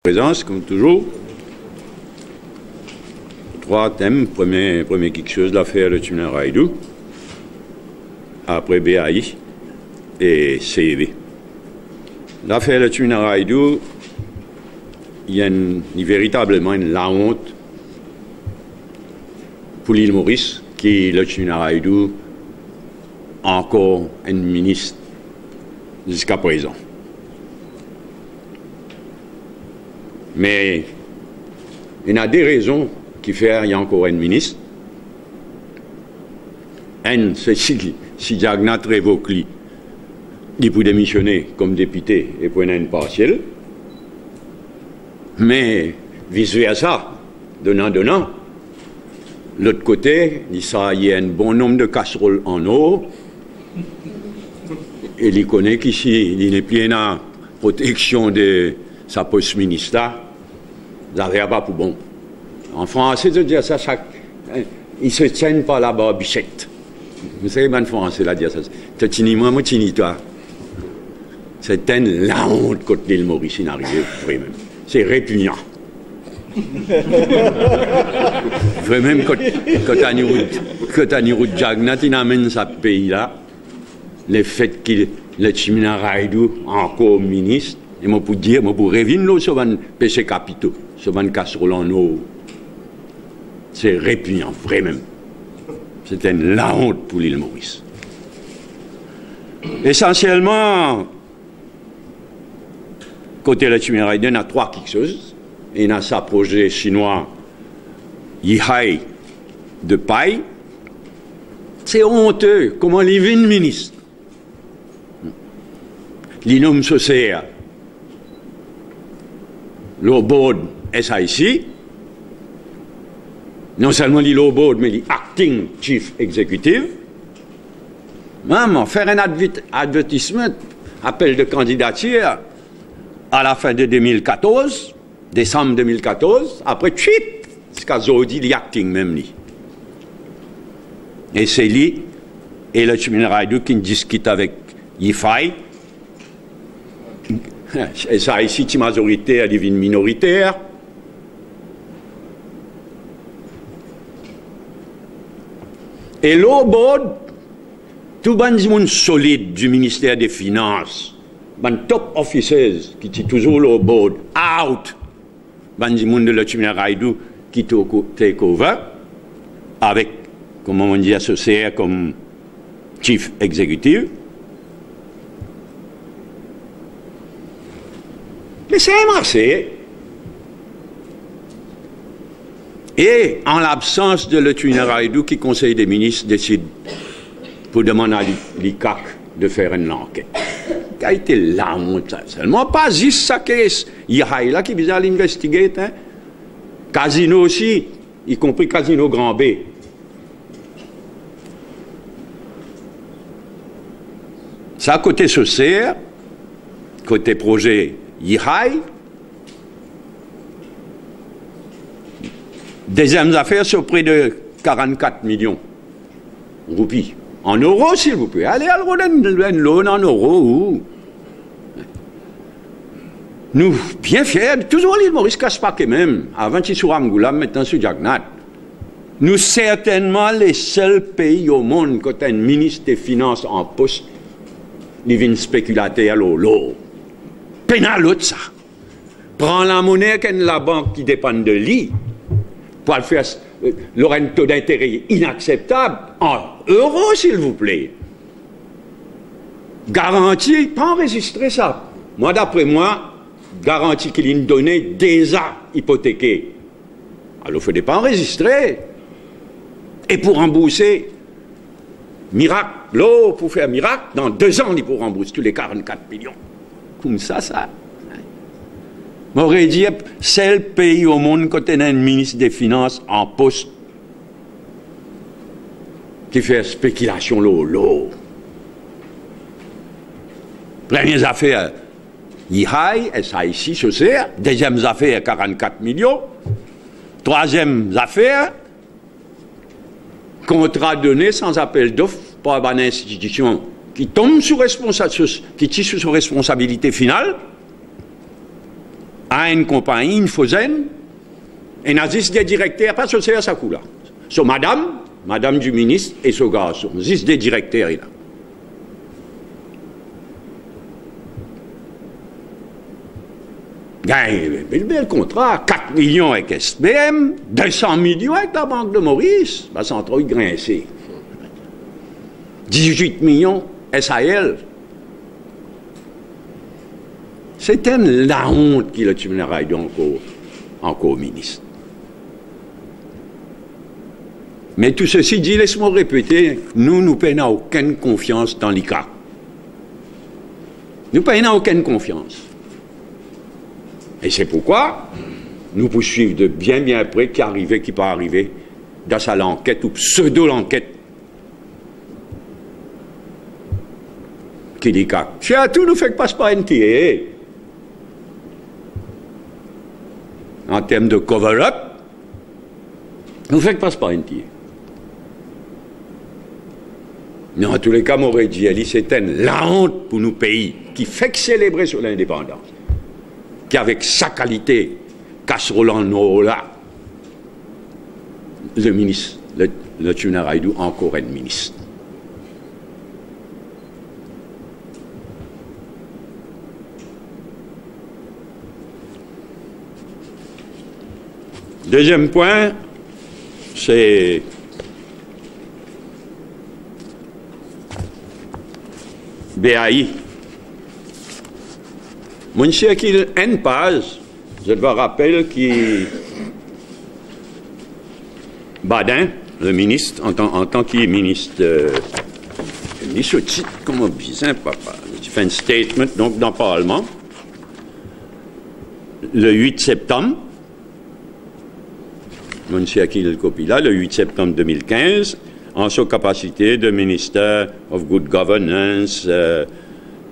Présence, comme toujours. Trois thèmes. Premier quelque chose, l'affaire de Tumina Raidou. Après BAI et CEV. L'affaire de Tumina Raidou, il y a véritablement la honte pour l'île Maurice, qui est le Tumina Raidou, encore un ministre jusqu'à présent. Mais il y a des raisons qui font qu'il y a encore un ministre. Un, c'est si Jagnat révoque lui, il peut démissionner comme député et pour une partielle. Mais vice-versa, donnant. L'autre côté, il y a un bon nombre de casseroles en eau. Et il connaît qu'ici, il n'est plus en protection de sa poste ministère. Ça n'avait pas pour bon. En français, de dire ça, ils se tiennent par la barbichette. Vous savez, en français, là, dire ça. Toi. C'est la honte contre l'île Maurice, il n'arrive vraiment. C'est répugnant. Vraiment, quand Anirud Jagnat, il amène ce pays-là, le fait qu'il le Tumina Raidou encore ministre, et moi pour dire, moi pour revenir sur un péché capitaux, sur une casserole en eau, c'est répugnant, vraiment. C'est la honte pour l'île Maurice. Essentiellement, côté la Tumina Raidou, il y a trois quelque chose. Il y a sa projet chinois Yihai de paille. C'est honteux. Comment il vient ministre? L'inom social, le board SIC, non seulement le board, mais l'acting chief executive. Même faire un advertisement, appel de candidature à la fin de 2014, décembre 2014, après chip, ce qu'a dit l'acting même lui. Et c'est lui et le Tumina Raidou qui discute avec Yifai. Et ça ici, la majorité, elle devient minoritaire. Et l'au board, tout le monde solide du ministère des Finances, les top officers qui sont toujours l'au board, out, le monde de la Tumina Raidou qui take over, avec, comment on dit, associé comme chief executive. Mais c'est marché. Et en l'absence de le Tumina Raidou, qui conseil des ministres décide pour demander à l'ICAC de faire une enquête. Qui a été la honte, seulement pas juste ça qu'est Yihai là qui vient l'investiguer. Hein. Casino aussi, y compris Casino Grand B. Ça côté social, côté projet Yihai. Deuxième affaire sur près de 44 millions de roupies. En euros, s'il vous plaît. Allez, un loan en euros. Nous, bien fiers, toujours l'île Maurice casse pas quand même. Avant, c'est sur Angoula, maintenant sur Jagnat. Nous, certainement, les seuls pays au monde qui ont un ministre des Finances en poste, ils viennent spéculater à l'eau. Pénal l'autre, ça. Prends la monnaie que la banque qui dépend de lui pour le faire un taux d'intérêt inacceptable en euros, s'il vous plaît. Garantie, pas enregistrer ça. Moi, d'après moi, garantie qu'il a donné déjà hypothéquée. Alors, il ne faut pas enregistrer. Et pour rembourser, miracle, l'eau, pour faire miracle, dans 2 ans, il faut rembourser tous les 44 millions. Comme ça. M'aurait dit, c'est le pays au monde qui a un ministre des Finances en poste qui fait spéculation l'eau. Première affaire, Yihai, SIC, chaussée. Deuxième affaire, 44 millions. Troisième affaire, contrat donné sans appel d'offres par une institution qui tombe sous responsabilité finale à une compagnie, une fausaine, et n'a juste des directeurs, pas associés à sa couleur. So madame du ministre et son garçon, juste des directeurs là. Gagne le contrat, 4 millions avec SBM, 200 millions avec la Banque de Maurice, bah, c'est trop grincé. 18 millions SAL. C'était la honte qu'il a tué encore ministre. Mais tout ceci dit, laisse-moi répéter, nous payons aucune confiance dans l'ICA. Nous payons aucune confiance. Et c'est pourquoi nous poursuivons de bien près qui arrive, qui pas arriver dans sa l'enquête ou pseudo-l'enquête. Qui dit qu'à tout nous fait que passe pas NTA. En termes de cover-up, nous fait que passe pas NTA. Mais en tous les cas, m'aurait dit, c'était la honte pour nos pays qui fait que célébrer sur l'indépendance. Qu'avec sa qualité, casserole en eau là, le ministre, le Tchunaraïdou, encore un ministre. Deuxième point, c'est BAI. Monsieur qu'il une page, je dois rappeler que Badin, le ministre, en tant que ministre, il dit ce titre comme un bizarre, papa. Il fait un statement donc dans le Parlement le 8 septembre. Monsieur Akil Kopila, le 8 septembre 2015, en sa capacité de ministère of Good Governance,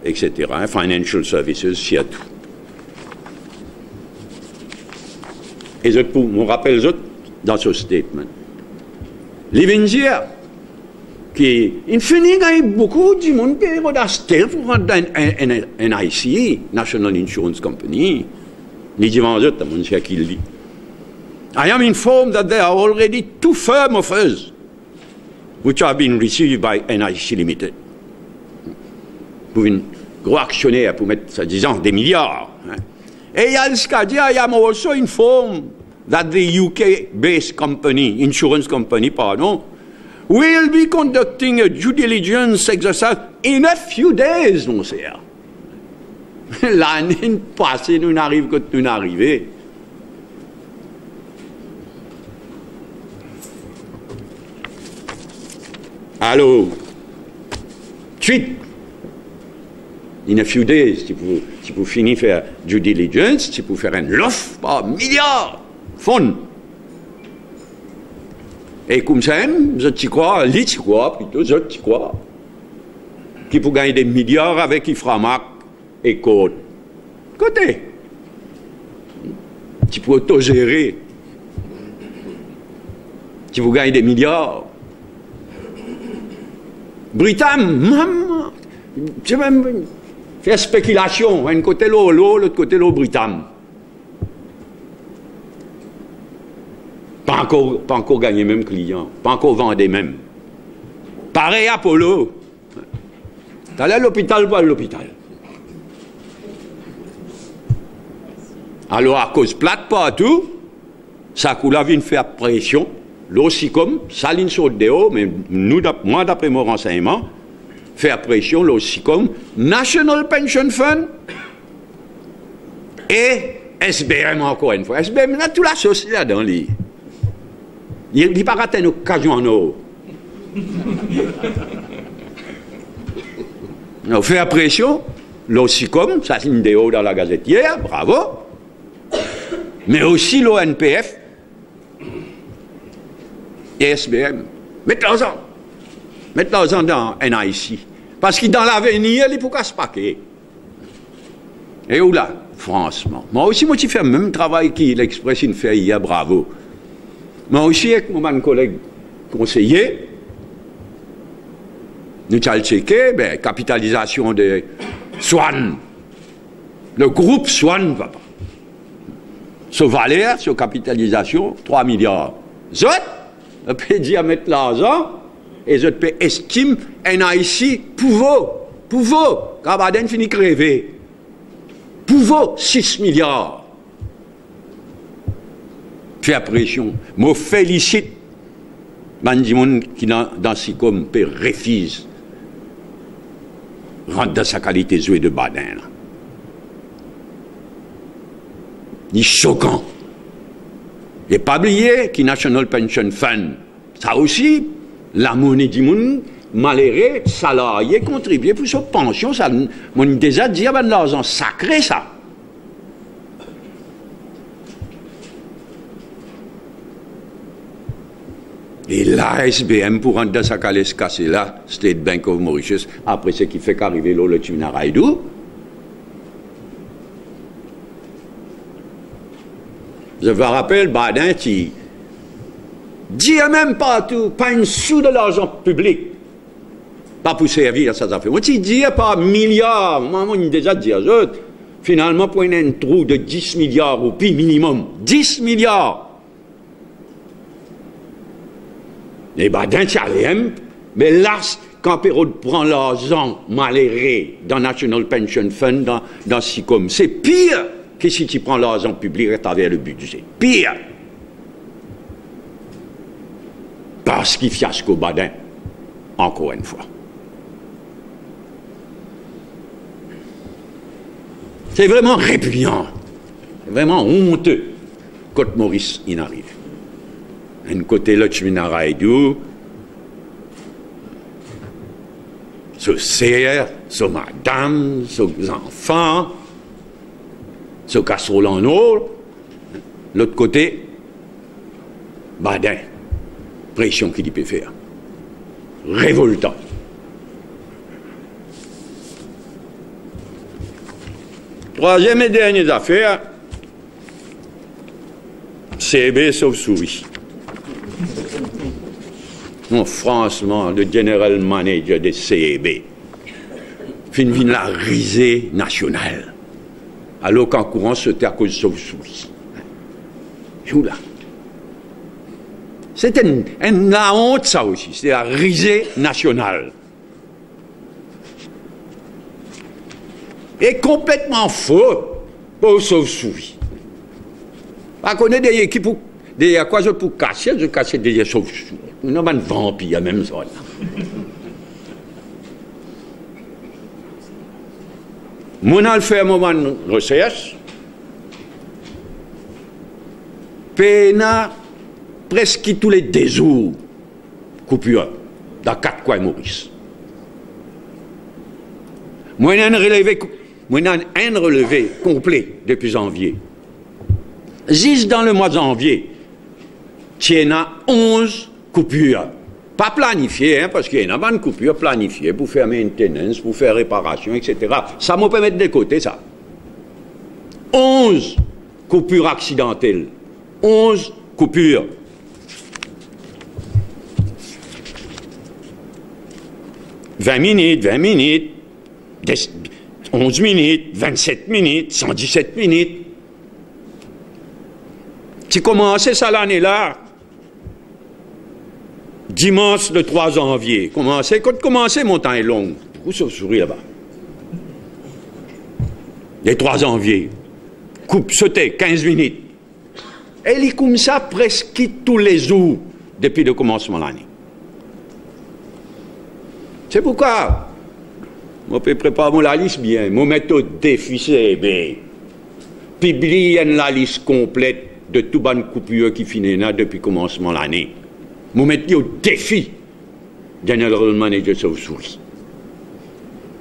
etc., Financial Services, Seattle. Et je me rappelle les autres dans ce statement. Les Venzières, qui, il finit gagner beaucoup du monde qui est modesté pour rendre un IC, National Insurance Company. Les dimanches, monsieur Akil dit. I am informed that there are already 2 firm offers which have been received by NIC Limited. Pour une gros actionnaire pour mettre, ça disant, des milliards. Hein. Et il y a ce qu'a dit, I am also informed that the UK-based company, insurance company, pardon, will be conducting a due diligence exercise in a few days, mon cher. L'année passée, nous n'arrivons que nous n'arrivons. Alors, suite, in a few days, tu peux finir faire due diligence, tu peux faire un offre par milliards de fonds. Et comme ça, je t'y crois, lui t'y crois, plutôt, je t'y crois, qui peut gagner des milliards avec Iframac et Côte. Côté. Tu peux auto-gérer. Tu peux gagner des milliards. Britam, tu même faire spéculation, un côté l'autre côté Britam. Pas encore gagner même client, pas encore vendre même. Pareil à Polo. T'allais à l'hôpital, pas à l'hôpital. Alors à cause plate partout, ça coule à venir faire pression. L'OSICOM, saline sur le déo, mais moi, d'après mon renseignement, faire pression, l'OSICOM, National Pension Fund et SBM encore une fois. SBM, là, tout la sauce là dans les. Il n'y a pas raté une occasion en eau. On fait pression, l'OSICOM, saline déo dans la gazetière, bravo. Mais aussi l'ONPF. Et SBM. Mettez-en dans NIC. Parce que dans l'avenir, il faut qu'à se paquer. Et où là? Franchement. Moi aussi, moi, je fais le même travail que l'Express fait hier, bravo. Moi aussi, avec mon collègue conseiller, nous avons checké, capitalisation de Swan. Le groupe Swan, papa. sur valeur, sur capitalisation, 3 milliards. Zot, on peut dire mettre l'argent, et zot peut estime un Haïti pouveau, quand Baden finit crever. Pouveau, 6 milliards. Faire pression. Je félicite Bandimoun qui dans SICOM peut refuser rentre dans sa qualité de Baden. Il est choquant. Et pas oublier que National Pension Fund, ça aussi, la monnaie du monde, malheureux, salarié, contribuer pour sa pension, ça, on déjà dit, ben, l'argent sacré, ça. Et la SBM, pour rendre dans sa calèche cassée là, State Bank of Mauritius, après ce qui fait qu'arriver là, le Tuminaraïdou, je vous rappelle, Badin qui dit même partout, pas une sou de l'argent public, pas pour servir à ces affaires. Moi, tu dis pas milliards, moi, on a déjà dit à eux, finalement, pour un trou de 10 milliards au pire minimum, 10 milliards. Et Badin, tu as mais là, quand Pérod prend l'argent malheureux dans National Pension Fund, dans SICOM, c'est pire que si tu prends l'argent public à travers le budget. Pire. Parce qu'il fiasco Badin, encore une fois. C'est vraiment répugnant, vraiment honteux quand Maurice y arrive. D'un côté, le Tuminaraïdou, ce serre, ce madame, ce enfants, ce casserole en eau. L'autre côté, Badin, pression qu'il peut faire. Révoltant. Troisième et dernière affaire, CB Sauve-Souris. Non, franchement, le general manager de CEB finit la risée nationale. Alors qu'en courant, c'était à cause de Sauve-Souris. Et où là? C'était la honte, ça aussi. C'était la risée nationale. Et complètement faux pour Sauve-Souris. On connaît des équipes des quoi pour casser, je casse des Sauve-Souris. On a un vampire, même ça. Mon a fait un moment de recherche. Pena presque tous les 2 jours coupure dans 4 coins Maurice. Moi, j'ai un relevé complet depuis janvier. Juste dans le mois de janvier, il y a 11 coupures. Pas planifiées, hein, parce qu'il y a une coupure planifiée pour faire maintenance, pour faire réparation, etc. Ça me permet de côté, ça. 11 coupures accidentelles. 11 coupures. « 20 minutes, 11 minutes, 27 minutes, 117 minutes. Tu commençais ça l'année-là, dimanche le 3 janvier. Quand commençait, mon temps est long. Où se sourit là-bas? Le 3 janvier. Coupe, sauter, 15 minutes. Et il est comme ça presque tous les jours depuis le commencement de l'année. C'est pourquoi je peux préparer la liste bien. Je mets au défi CB. Publier la liste complète de tout bonne coupure qui finit là depuis le commencement de l'année. Je mets au défi General Manager Sauve-Souris.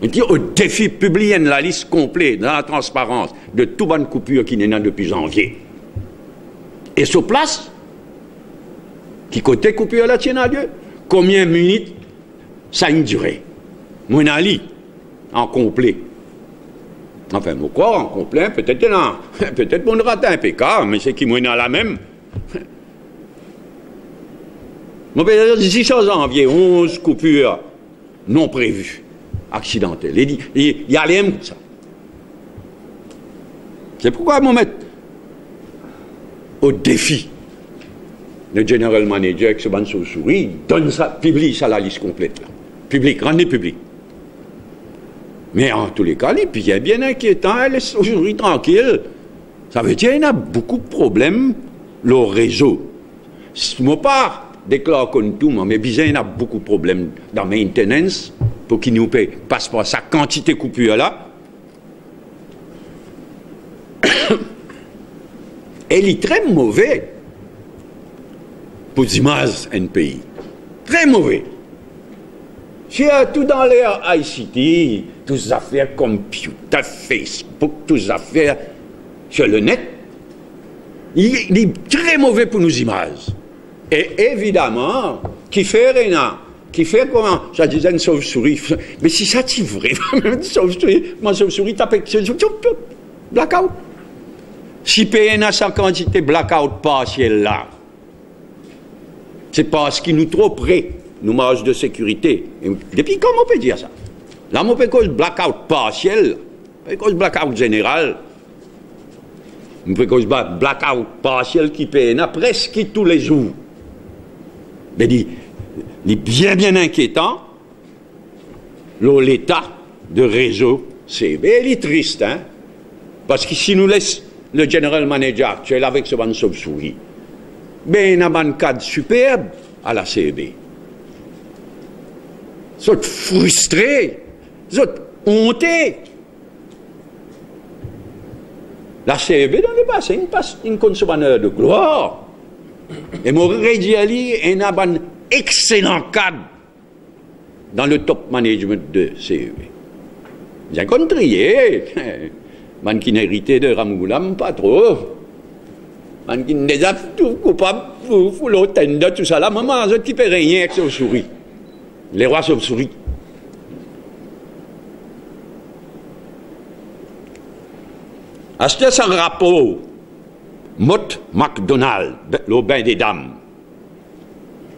Je mets au défi publier la liste complète dans la transparence de tout bonne coupure qui n'est là depuis janvier. Et sur place, qui côté coupure la tienne à Dieu? Combien de minutes ça a une durée? Mon ali, en complet. Enfin, mon corps en complet, peut-être là. Peut-être mon raté un PK, mais c'est qui moi la même. Mon père, 6 janvier, 11 coupures non prévues, accidentelles. Il y a les comme ça. C'est pourquoi mon maître. au défi. Le general manager avec ce ban souris donne ça, publie ça la liste complète là. Public, rendez public. Mais en tous les cas, il est bien inquiétant, elle est aujourd'hui tranquille. Ça veut dire qu'il y a beaucoup de problèmes le réseau. Je ne pas déclare comme tout, mais bien il y a beaucoup de problèmes dans la maintenance pour qu'il nous paye passe par sa quantité de coupure là. Et il est très mauvais pour l'image d'un pays. Très mauvais. C'est tout dans l'ère ICT, toutes les affaires computer, Facebook, toutes les affaires sur le net. Il est très mauvais pour nos images. Et évidemment, qui fait rien, qui fait comment? Ça disait une sauve-souris. Mais si ça t'y vrai, une sauve-souris, ma sauve-souris tape blackout. Si PN a sa quantité blackout partiel là, c'est parce qu'il nous trop près, nos marges de sécurité. Et depuis quand on peut dire ça? Là, on peut cause blackout partiel, on peut cause blackout général. On peut cause blackout partiel qui PN a presque tous les jours. Mais il est bien inquiétant, l'état de réseau CB. Il est triste, hein? Parce que si nous laisse le general manager actuel avec ce ban sauve-souris, ben il a un cadre superbe à la CB. Ils sont frustrés, ils sont hontés. La CB dans le passé, une consommateur de gloire. Et Maurice Diali est un excellent cadre dans le top management de CEB. J'ai contrié. Man qui n'a hérité de Ramgoulam, pas trop. Man qui n'est pas tout coupable pour l'autre, tout ça là. Maman, je ne peux rien avec sauve-souris. Les rois sauve-souris. Acheter un rapport. Mott McDonald, le bain des dames.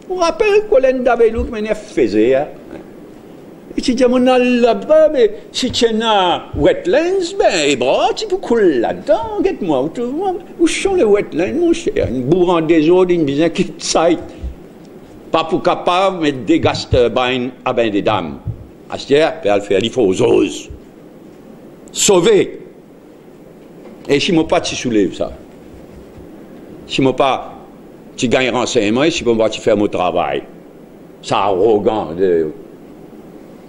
Vous vous rappelez Colin Davelou qui m'a faisait, hein? Et tu dis, mon là-bas, mais si tu as wetlands, ben, tu peux couler là-dedans, regarde-moi, où sont les wetlands, mon cher? Une bourre en désordre, une bizarre qui site. Pas pour capable, mais des gas turbines à bain des dames. Acheter, puis elle fait, il faut aux oses. Sauver. Et si moi pas, tu soulèves ça. Si moi pas, tu gagnes renseignement, et si moi pas, tu fais mon travail. C'est arrogant de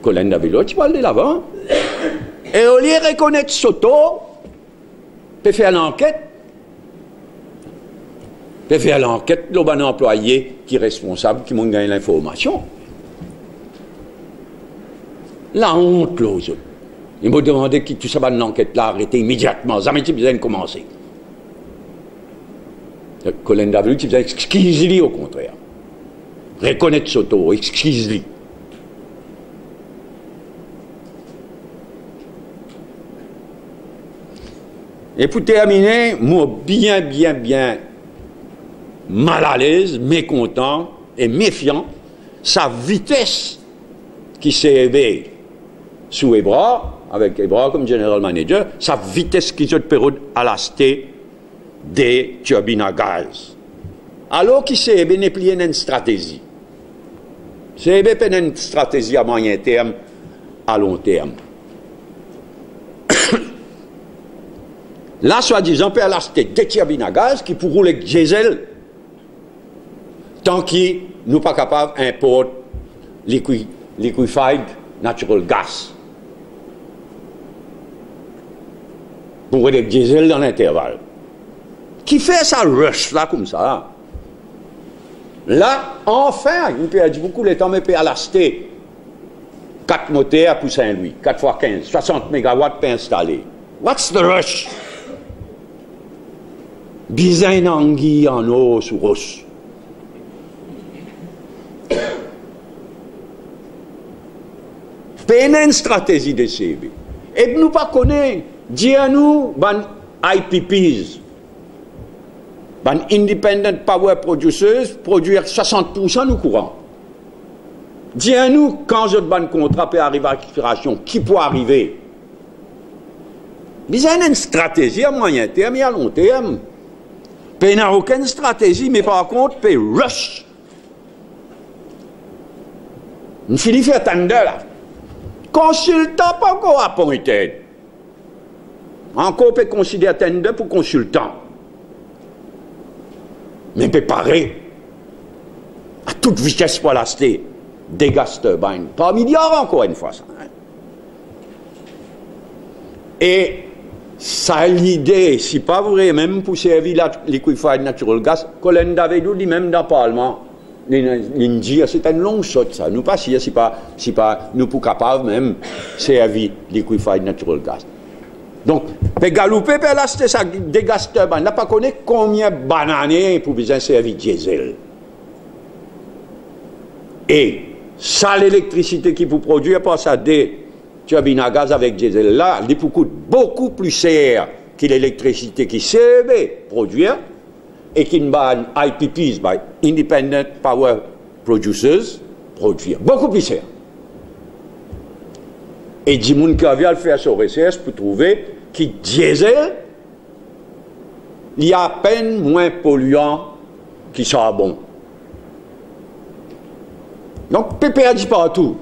Colin Davelot, tu vas aller là-bas. Et au lieu de reconnaître Soto, tu faire l'enquête. Tu faire l'enquête, le bon employé qui est responsable, qui m'a gagné l'information. La honte, là, aux autres. Ils m'ont demandé qui tout ça va l'enquête là, arrêter immédiatement. Jamais tu besoin de commencer. Colin Davelot, tu faisais excuse-lui au contraire. Reconnaître Soto, excuse-lui. Et pour terminer, moi bien mal à l'aise, mécontent et méfiant, sa vitesse qui s'est élevée sous Ebra, avec Ebra comme general manager, sa vitesse qui se période à la cité des turbines à gaz. Alors qu'il s'est élevée, n'est plus une stratégie. C'est une stratégie à moyen terme, à long terme. Là, soi-disant, peut acheter des turbines à gaz qui pour rouler avec diesel tant qu'ils ne sont pas capables d'importer liquefied natural gas. Pour rouler avec diesel dans l'intervalle. Qui fait ça rush là comme ça? Là, enfin, il peut dire beaucoup le temps, mais peut acheter 4 moteurs pour Saint-Louis, 4 x 15, 60 MW pour installer. What's the rush? Bisain anguille en eau sous roche. C'est une stratégie de CB. Et nous pas connaissons, dis-nous, IPPs, Independent Power Producers, produire 60% du courant. Dis-nous, quand je ban contrat peut arriver à l'expiration, qui peut arriver? Mais il y a une stratégie à moyen terme et à long terme. Il n'a aucune stratégie, mais par contre, il rush. Il finit de faire tender là. Consultant, pas encore appointé. Encore, on peut considérer tender pour consultant. Mais préparé à toute vitesse pour l'acheter des gaz turbines. Par milliards encore une fois. Ça. Et ça l'idée, si pas vrai, même pour servir liquefied natural gas, Colin Davidou dit même dans le Parlement, l'India, c'est une longue shot ça. Nous pas si pas nous pour capables même servir liquefied natural gas. Donc, pour galoper, pour l'acheter ça, des gaz turbines, on n'a pas connu combien de bananes pour besoin servir diesel. Et ça, l'électricité qui vous produit, pas ça des turbines à gaz avec diesel là, il coûte beaucoup plus cher que l'électricité qui sert produire et qui ban IPPs, Independent Power Producers, produire. Beaucoup plus cher. Et du monde qui a fait son recherche pour trouver que diesel, il y a à peine moins polluant que charbon. Donc, PPA dit partout.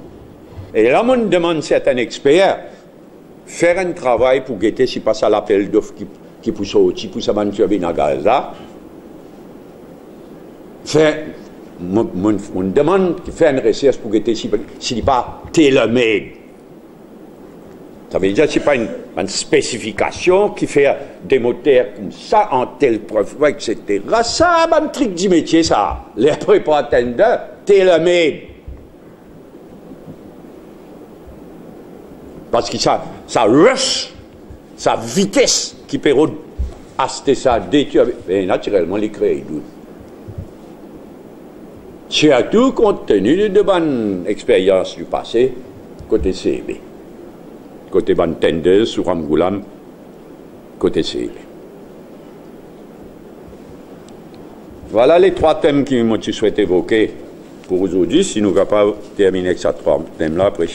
Et là, on demande certains experts faire un travail pour guetter si pas ça l'appel d'offres qui pousse au petit, pour ça turbine à gaz là. On demande de faire une recherche pour guetter si n'est pas tailor-made. Ça veut dire que ce n'est pas une spécification qui fait des moteurs comme ça, en telle preuve, etc. Ça, c'est un truc du métier, ça. Les préparateurs, tailor-made. Parce que ça rush, sa vitesse qui peut acheter ça dès que naturellement, les créer doute. Surtout compte tenu de bonnes expériences du passé, côté CEB. Côté Van Tenders, sur Ramgoulam, côté CEB. Voilà les trois thèmes que je souhaite évoquer pour aujourd'hui. Si nous ne pouvons pas terminer avec ces trois thèmes-là, après,